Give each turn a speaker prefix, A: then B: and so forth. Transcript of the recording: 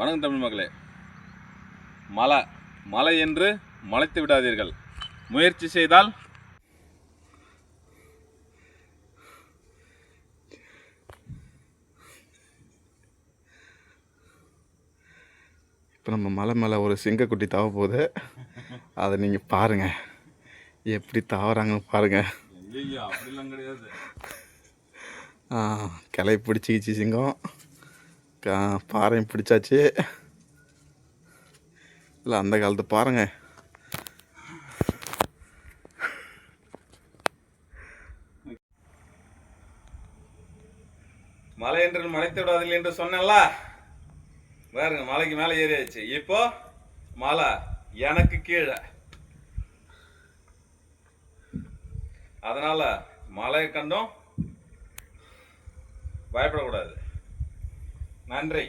A: வணக்கம் தமிழ் மக்களே. மலை என்று மலைத்து விடாதீர்கள். முயற்சி செய்தால்
B: இப்போ நம்ம மலை மேலே ஒரு சிங்கக்குட்டி தாவ போகுது. அதை நீங்கள் பாருங்கள், எப்படி தாவறாங்கன்னு பாருங்கள்.
A: அப்படிலாம் கிடையாது.
B: கிளை பிடிச்சிக்கிச்சு சிங்கம், பாறையும் பிடிச்சாச்சு. இல்லை அந்த காலத்து பாருங்க.
A: மலை என்று மலைத்து விடாதீர்கள் என்று சொன்னேன்ல, பாருங்க மலைக்கு மேலே ஏறியாச்சு. இப்போ மலை எனக்கு கீழே. அதனால மலையை கண்டும் பயப்படக்கூடாது. நன்றி.